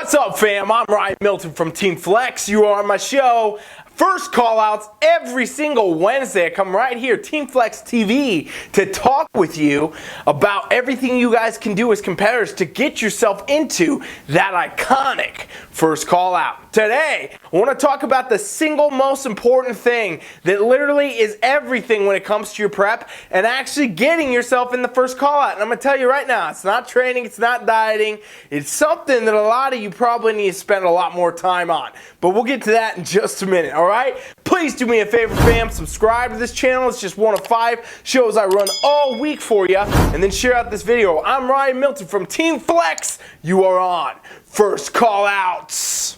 What's up, fam? I'm Milton from TeamFFLEX. You are on my show. First callouts every single Wednesday. I come right here, TeamFFLEX TV, to talk with you about everything you guys can do as competitors to get yourself into that iconic first callout. Today, I want to talk about the single most important thing that literally is everything when it comes to your prep and actually getting yourself in the first callout. And I'm going to tell you right now, it's not training, it's not dieting. It's something that a lot of you probably need to spend a lot more time on. But we'll get to that in just a minute, all right? Please do me a favor, fam. Subscribe to this channel. It's just one of 5 shows I run all week for you. And then share out this video. I'm Ryan Milton from TeamFFLEX. You are on First Callouts.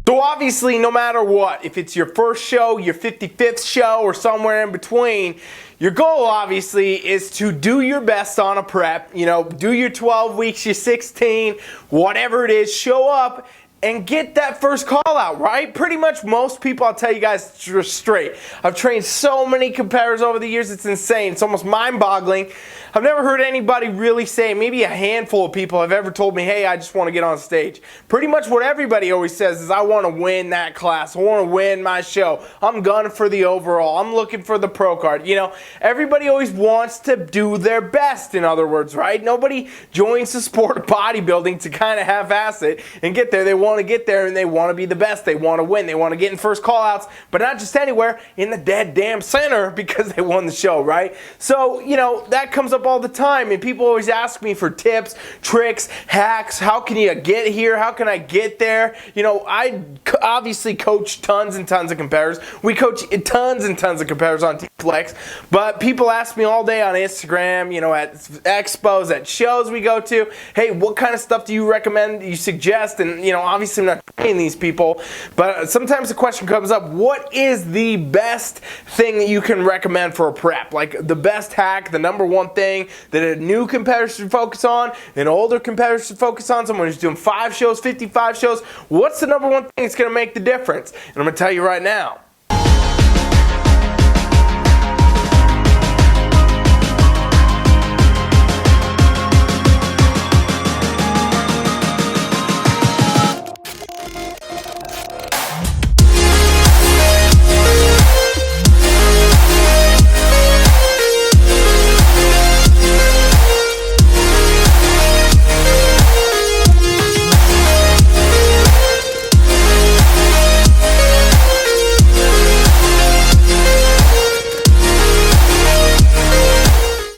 So obviously, no matter what, if it's your first show, your 55th show, or somewhere in between, your goal obviously is to do your best on a prep. You know, do your 12 weeks, your 16, whatever it is, show up and get that first call out, right? Pretty much most people, I'll tell you guys straight. I've trained so many competitors over the years, it's insane. It's almost mind-boggling. I've never heard anybody really say, maybe a handful of people have ever told me, hey, I just want to get on stage. Pretty much what everybody always says is, I want to win that class. I want to win my show. I'm gunning for the overall. I'm looking for the pro card. You know, everybody always wants to do their best, in other words, right? Nobody joins the sport of bodybuilding to kind of half-ass it and get there. They want to get there and they want to be the best. They want to win. They want to get in first callouts, but not just anywhere, in the dead damn center because they won the show, right? So, you know, that comes up all the time, and people always ask me for tips, tricks, hacks. How can you get here? How can I get there? You know, I obviously coach tons and tons of competitors. We coach tons and tons of competitors on TeamFFLEX, but people ask me all day on Instagram, you know, at expos, at shows we go to, hey, what kind of stuff do you recommend, you suggest? And, you know, obviously I'm not training these people, but sometimes the question comes up, what is the best thing that you can recommend for a prep? Like the best hack, the #1 thing that a new competitor should focus on, an older competitor should focus on, someone who's doing 5 shows, 55 shows. What's the #1 thing that's going to make the difference? And I'm going to tell you right now.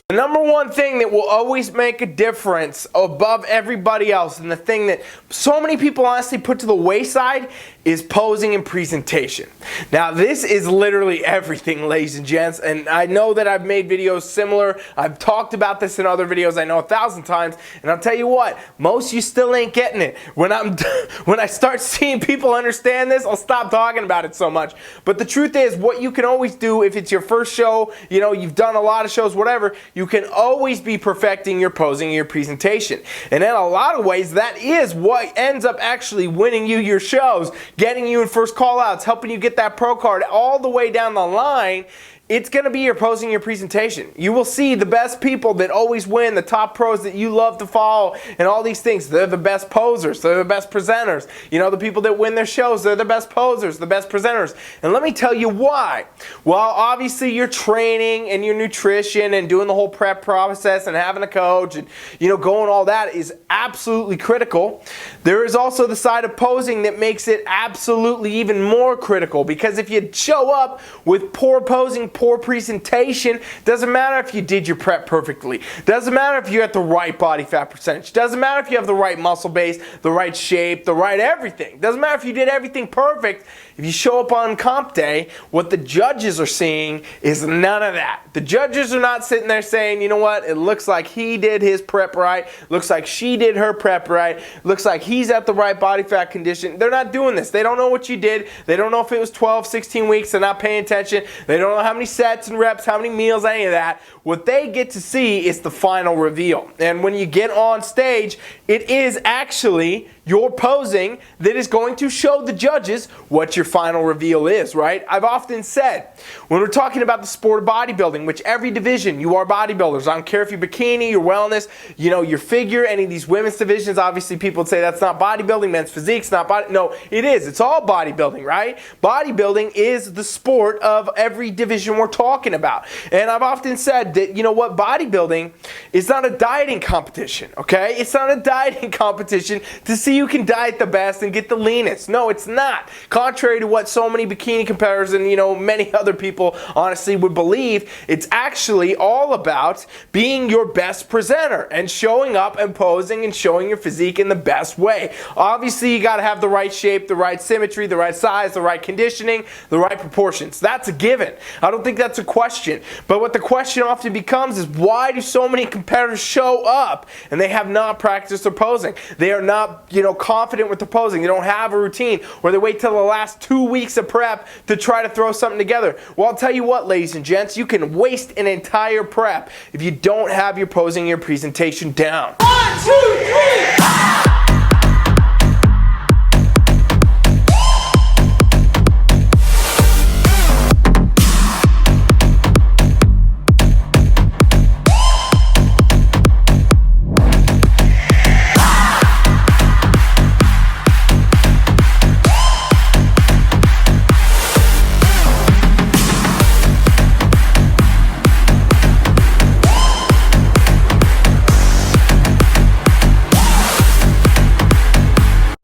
The #1 thing that will always make a difference above everybody else, and the thing that so many people honestly put to the wayside, is posing and presentation. Now this is literally everything, ladies and gents, and I know that I've made videos similar. I've talked about this in other videos, I know 1,000 times, and I'll tell you what, most of you still ain't getting it. When I start seeing people understand this, I'll stop talking about it so much. But the truth is, what you can always do if it's your first show, you know, you've done a lot of shows, whatever, you can always be perfecting your posing and your presentation. And in a lot of ways, that is what ends up actually winning you your shows, getting you in first callouts, helping you get that pro card all the way down the line. It's going to be your posing, your presentation. You will see the best people that always win, the top pros that you love to follow, and all these things. They're the best posers. They're the best presenters. You know, the people that win their shows, they're the best posers, the best presenters. And let me tell you why. Well, obviously your training and your nutrition and doing the whole prep process and having a coach and, you know, going all that is absolutely critical. There is also the side of posing that makes it absolutely even more critical, because if you show up with poor posing, poor presentation, doesn't matter if you did your prep perfectly, doesn't matter if you're at the right body fat percentage, doesn't matter if you have the right muscle base, the right shape, the right everything, doesn't matter if you did everything perfect. If you show up on comp day, what the judges are seeing is none of that. The judges are not sitting there saying, you know what, it looks like he did his prep right, looks like she did her prep right, looks like he's at the right body fat condition. They're not doing this. They don't know what you did. They don't know if it was 12, 16 weeks. They're not paying attention. They don't know how many sets and reps, how many meals, any of that. What they get to see is the final reveal. And when you get on stage, it is actually your posing that is going to show the judges what your final reveal is, right? I've often said, when we're talking about the sport of bodybuilding, which every division, you are bodybuilders. I don't care if you're bikini, your wellness, your figure, any of these women's divisions. Obviously, people would say that's not bodybuilding, men's physique's not body. No, it is. It's all bodybuilding, right? Bodybuilding is the sport of every division we're talking about. And I've often said that, bodybuilding is not a dieting competition, okay? It's not a dieting competition to see who can diet the best and get the leanest. No, it's not. Contrary to what so many bikini competitors and, many other people honestly would believe, it's actually all about being your best presenter and showing up and posing and showing your physique in the best way. Obviously, you got to have the right shape, the right symmetry, the right size, the right conditioning, the right proportions. That's a given. I don't think that's a question. But what the question often becomes is, why do so many competitors show up and they have not practiced their posing? They are not, confident with their posing. They don't have a routine, or they wait till the last 2 weeks of prep to try to throw something together. Well, I'll tell you what, ladies and gents, you can waste an entire prep if you don't have your posing and your presentation down. 1, 2, 3!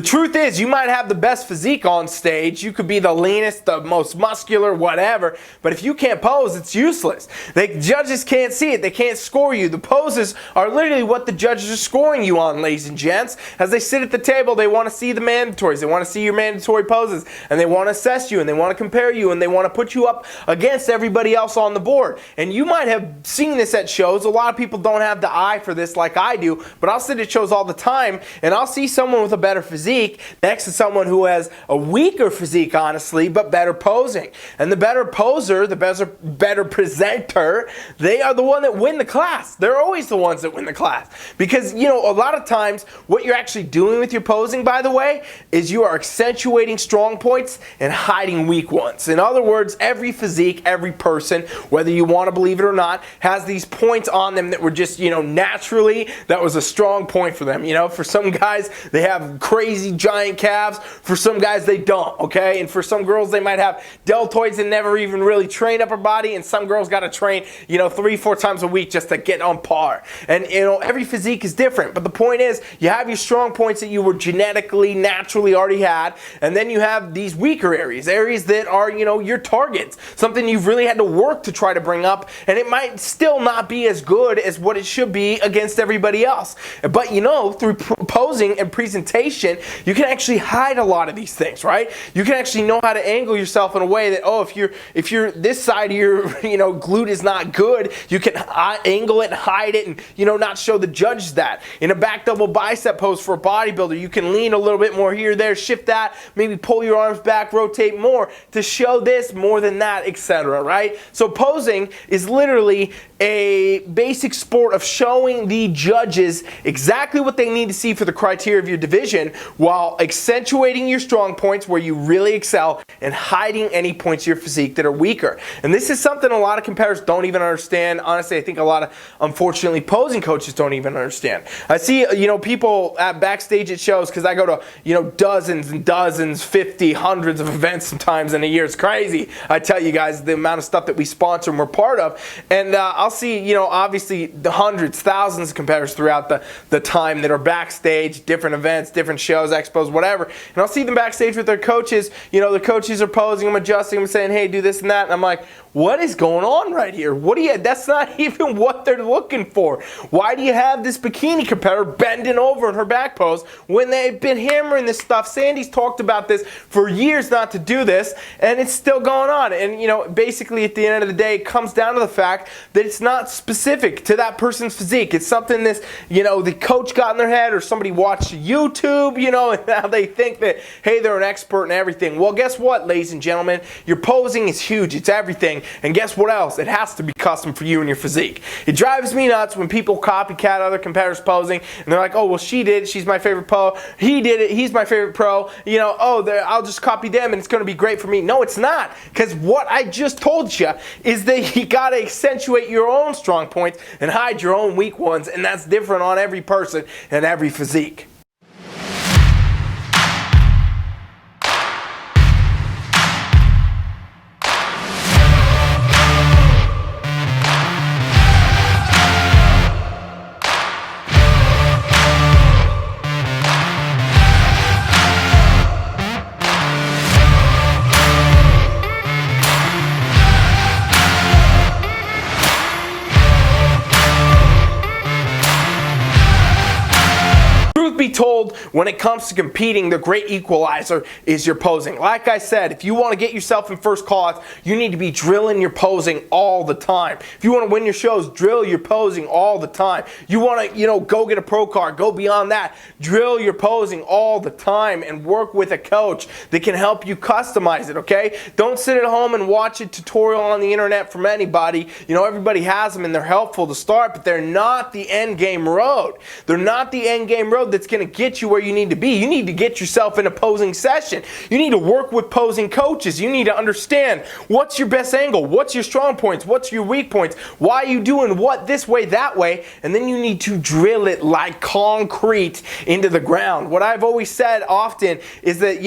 Truth is, you might have the best physique on stage, you could be the leanest, the most muscular, whatever, but if you can't pose, it's useless. The judges can't see it, they can't score you. The poses are literally what the judges are scoring you on, ladies and gents. As they sit at the table, they want to see the mandatories, they want to see your mandatory poses, and they want to assess you, and they want to compare you, and they want to put you up against everybody else on the board. And you might have seen this at shows. A lot of people don't have the eye for this like I do, but I'll sit at shows all the time, and I'll see someone with a better physique next to someone who has a weaker physique, honestly, but better posing. And the better poser, the better presenter, they are the one that win the class. They're always the ones that win the class. Because, a lot of times, what you're actually doing with your posing, by the way, is you are accentuating strong points and hiding weak ones. In other words, every physique, every person, whether you want to believe it or not, has these points on them that were just, naturally, that was a strong point for them. For some guys, they have crazy giant calves. For some guys, they don't, okay? And for some girls, they might have deltoids and never even really train upper body, and some girls got to train, 3-4 times a week just to get on par. And, every physique is different, but the point is, you have your strong points that you were genetically, naturally already had, and then you have these weaker areas that are, your targets, something you've really had to work to try to bring up, and it might still not be as good as what it should be against everybody else. But, through posing and presentation, you can actually hide a lot of these things, right? You can actually know how to angle yourself in a way that, if you're this side of your, glute is not good, you can angle it and hide it and, not show the judges that. In a back double bicep pose for a bodybuilder, you can lean a little bit more here, there, shift that, maybe pull your arms back, rotate more to show this more than that, etc., right? So posing is literally a basic sport of showing the judges exactly what they need to see for the criteria of your division, while accentuating your strong points where you really excel and hiding any points of your physique that are weaker. And this is something a lot of competitors don't even understand. Honestly, I think a lot of, unfortunately, posing coaches don't even understand. I see, people at backstage at shows, because I go to, dozens and dozens, 50, hundreds of events sometimes in a year. It's crazy. I tell you guys the amount of stuff that we sponsor and we're part of. And I'll see, obviously the hundreds, thousands of competitors throughout the time that are backstage, different events, different shows, expos, whatever. And I'll see them backstage with their coaches. The coaches are posing, I'm adjusting, I'm saying, hey, do this and that. And I'm like, what is going on right here? That's not even what they're looking for. Why do you have this bikini competitor bending over in her back pose when they've been hammering this stuff? Sandy's talked about this for years not to do this, and it's still going on. And, basically at the end of the day, it comes down to the fact that it's not specific to that person's physique. It's something this, the coach got in their head, or somebody watched YouTube, and now they think that, hey, they're an expert in everything. Well, guess what, ladies and gentlemen? Your posing is huge. It's everything. And guess what else? It has to be custom for you and your physique. It drives me nuts when people copycat other competitors posing, and they're like, oh, well, she did it. She's my favorite pro. He did it. He's my favorite pro. You know, oh, I'll just copy them, and it's going to be great for me. No, it's not. Because what I just told you is that you got to accentuate your own strong points and hide your own weak ones, and that's different on every person and every physique. Be told, when it comes to competing, the great equalizer is your posing. Like I said, if you want to get yourself in first callouts, you need to be drilling your posing all the time. If you want to win your shows, drill your posing all the time. You want to, go get a pro card, go beyond that, drill your posing all the time and work with a coach that can help you customize it, okay? Don't sit at home and watch a tutorial on the internet from anybody. Everybody has them and they're helpful to start, but they're not the end game road. They're not the end game road that's going to get you where you need to be. You need to get yourself in a posing session. You need to work with posing coaches. You need to understand what's your best angle, what's your strong points, what's your weak points, why are you doing what this way, that way, and then you need to drill it like concrete into the ground. What I've always said often is that,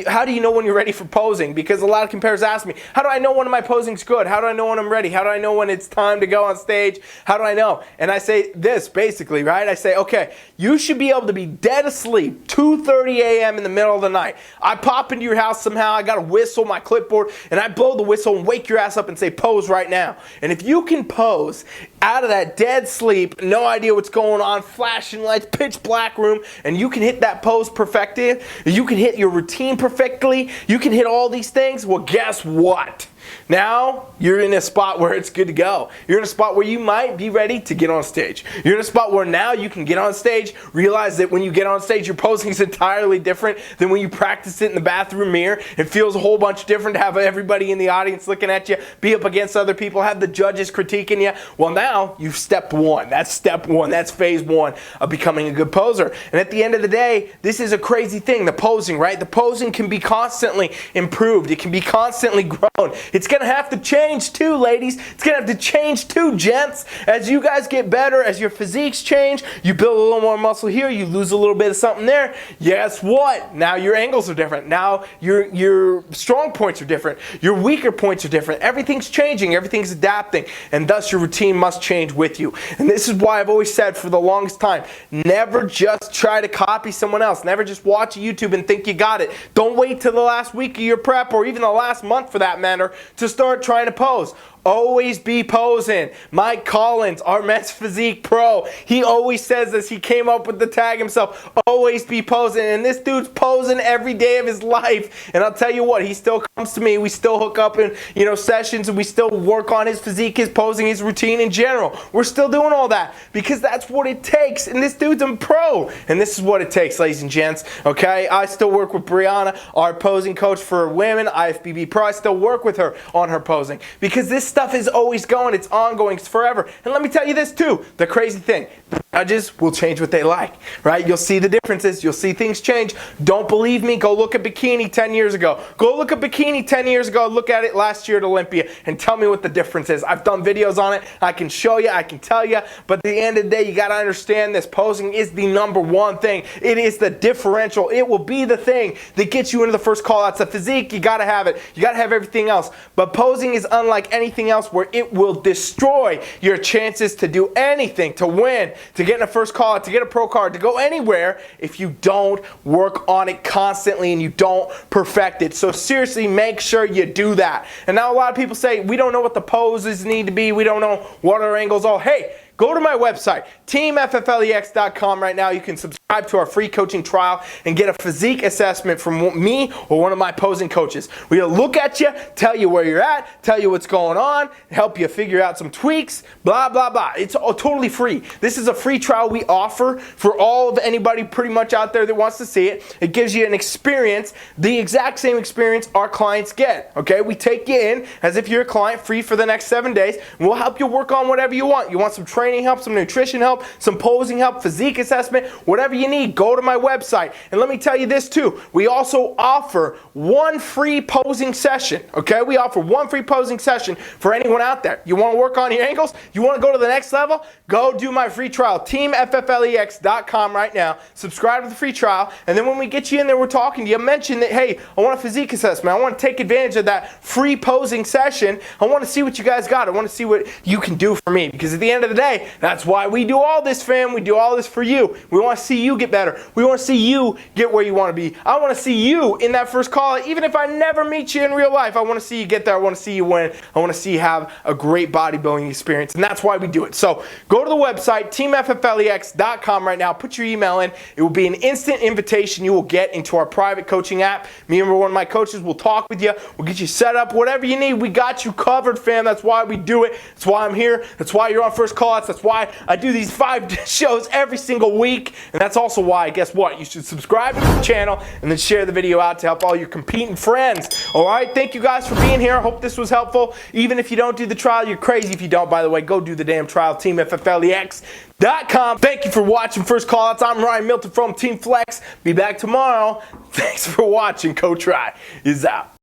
how do you know when you're ready for posing? Because a lot of competitors ask me, how do I know when my posing's good? How do I know when I'm ready? How do I know when it's time to go on stage? How do I know? And I say this basically, right? I say, okay, you should be able to be dead asleep 2:30 a.m. in the middle of the night. I pop into your house somehow, I got a whistle, my clipboard, and I blow the whistle and wake your ass up and say pose right now. And if you can pose out of that dead sleep, no idea what's going on, flashing lights, pitch black room, and you can hit that pose perfectly, you can hit your routine perfectly, you can hit all these things, well, guess what? Now, you're in a spot where it's good to go. You're in a spot where you might be ready to get on stage. You're in a spot where now you can get on stage, realize that when you get on stage, your posing is entirely different than when you practice it in the bathroom mirror. It feels a whole bunch different to have everybody in the audience looking at you, be up against other people, have the judges critiquing you. Well, now, you've step one. That's step one. That's phase one of becoming a good poser. And at the end of the day, this is a crazy thing, the posing, right? The posing can be constantly improved. It can be constantly grown. It's going to have to change too, ladies. It's going to have to change too, gents. As you guys get better, as your physiques change, you build a little more muscle here, you lose a little bit of something there. Guess what? Now your angles are different. Now your strong points are different. Your weaker points are different. Everything's changing. Everything's adapting. And thus your routine must change with you. And this is why I've always said for the longest time, never just try to copy someone else. Never just watch YouTube and think you got it. Don't wait till the last week of your prep or even the last month for that matter to start trying to pose. Always be posing. Mike Collins, our men's physique pro, he always says this. He came up with the tag himself. Always be posing. And this dude's posing every day of his life. And I'll tell you what, he still comes to me. We still hook up in sessions and we still work on his physique, his posing, his routine in general. We're still doing all that because that's what it takes. And this dude's a pro. And this is what it takes, ladies and gents. Okay, I still work with Brianna, our posing coach for women, IFBB Pro. I still work with her on her posing because this stuff is always going. It's ongoing. It's forever. And let me tell you this too. The crazy thing. Judges will change what they like, right? You'll see the differences. You'll see things change. Don't believe me? Go look at bikini 10 years ago. Go look at bikini 10 years ago. Look at it last year at Olympia and tell me what the difference is. I've done videos on it. I can show you. I can tell you. But at the end of the day, you got to understand this. Posing is the number one thing. It is the differential. It will be the thing that gets you into the first call. That's a physique. You got to have it. You got to have everything else. But posing is unlike anything else where it will destroy your chances to do anything, to win, to get in a first call, to get a pro card, to go anywhere if you don't work on it constantly and you don't perfect it. So seriously, make sure you do that. And now a lot of people say, we don't know what the poses need to be. We don't know what our angles are. Hey, go to my website, TeamFFLEX.com right now. You can subscribe to our free coaching trial and get a physique assessment from me or one of my posing coaches. We're going to look at you, tell you where you're at, tell you what's going on, help you figure out some tweaks, blah, blah, blah. It's all totally free. This is a free trial we offer for all of anybody pretty much out there that wants to see it. It gives you an experience, the exact same experience our clients get. Okay, we take you in as if you're a client, free for the next 7 days, and we'll help you work on whatever you want. You want some training help, some nutrition help, some posing help, physique assessment, whatever you need, go to my website. And let me tell you this too, we also offer one free posing session. Okay, we offer one free posing session for anyone out there. You want to work on your angles? You want to go to the next level? Go do my free trial, TeamFFLEX.com right now. Subscribe to the free trial, and then when we get you in there, we're talking to you. Mention that, hey, I want a physique assessment. I want to take advantage of that free posing session. I want to see what you guys got. I want to see what you can do for me, because at the end of the day, that's why we do all this, fam. We do all this for you. We want to see you get better. We want to see you get where you want to be. I want to see you in that first call. Even if I never meet you in real life, I want to see you get there. I want to see you win. I want to see you have a great bodybuilding experience, and that's why we do it. So go to the website, TeamFFLEX.com right now. Put your email in. It will be an instant invitation you will get into our private coaching app. Me and one of my coaches will talk with you. We'll get you set up. Whatever you need, we got you covered, fam. That's why we do it. That's why I'm here. That's why you're on First Callouts. That's why I do these 5 shows every single week. And that's also why, guess what? You should subscribe to the channel and then share the video out to help all your competing friends. All right? Thank you guys for being here. I hope this was helpful. Even if you don't do the trial, you're crazy if you don't, by the way. Go do the damn trial, TeamFFLEX.com. Thank you for watching First Callouts. I'm Ryan Milton from TeamFFLEX. Be back tomorrow. Thanks for watching. Coach Rye is out.